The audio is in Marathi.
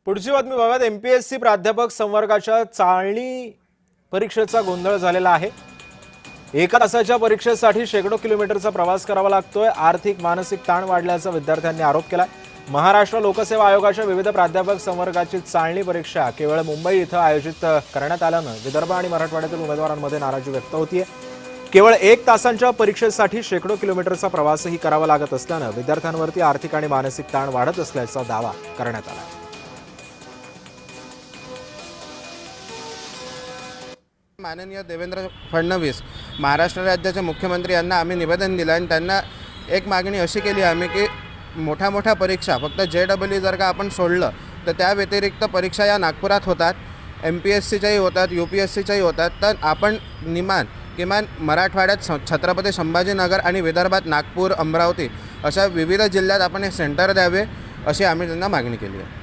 पुढची बातमी बघा। एमपीएससी प्राध्यापक संवर्गाच्या चाळणी परीक्षेचा गोंधळ झालेला आहे। एका तासाच्या परीक्षेसाठी शेकडो किलोमीटरचा प्रवास करावा लागतोय। आर्थिक मानसिक ताण वाढल्याचा विद्यार्थ्यांनी आरोप केलाय। महाराष्ट्र लोकसेवा आयोगाच्या विविध प्राध्यापक संवर्गाची चाळणी परीक्षा केवळ मुंबई इथं आयोजित करण्यात आल्यानं विदर्भ आणि मराठवाड्यातील उमेदवारांमध्ये नाराजी व्यक्त होतीये। केवळ 1 तासांच्या परीक्षेसाठी शेकडो किलोमीटरचा प्रवासही करावा लागत असल्यानं विद्यार्थ्यांवरती आर्थिक आणि मानसिक ताण वाढत असल्याचा दावा करण्यात आला। माननीय देवेंद्र फडणवीस महाराष्ट्र राज्याचे मुख्यमंत्री यांना आम्ही निवेदन दिलं आणि त्यांना एक मागणी अशी केली आम्ही की मोठ्या परीक्षा फक्त JEE जर का आपण सोडलं तर त्या व्यतिरिक्त परीक्षा या नागपुरात होतात, MPSCच्याही होतात, UPSCच्याही होतात, तर आपण किमान मराठवाड्यात छत्रपती संभाजीनगर आणि विदर्भात नागपूर, अमरावती अशा विविध जिल्ह्यात आपण हे सेंटर द्यावे अशी आम्ही त्यांना मागणी केली आहे।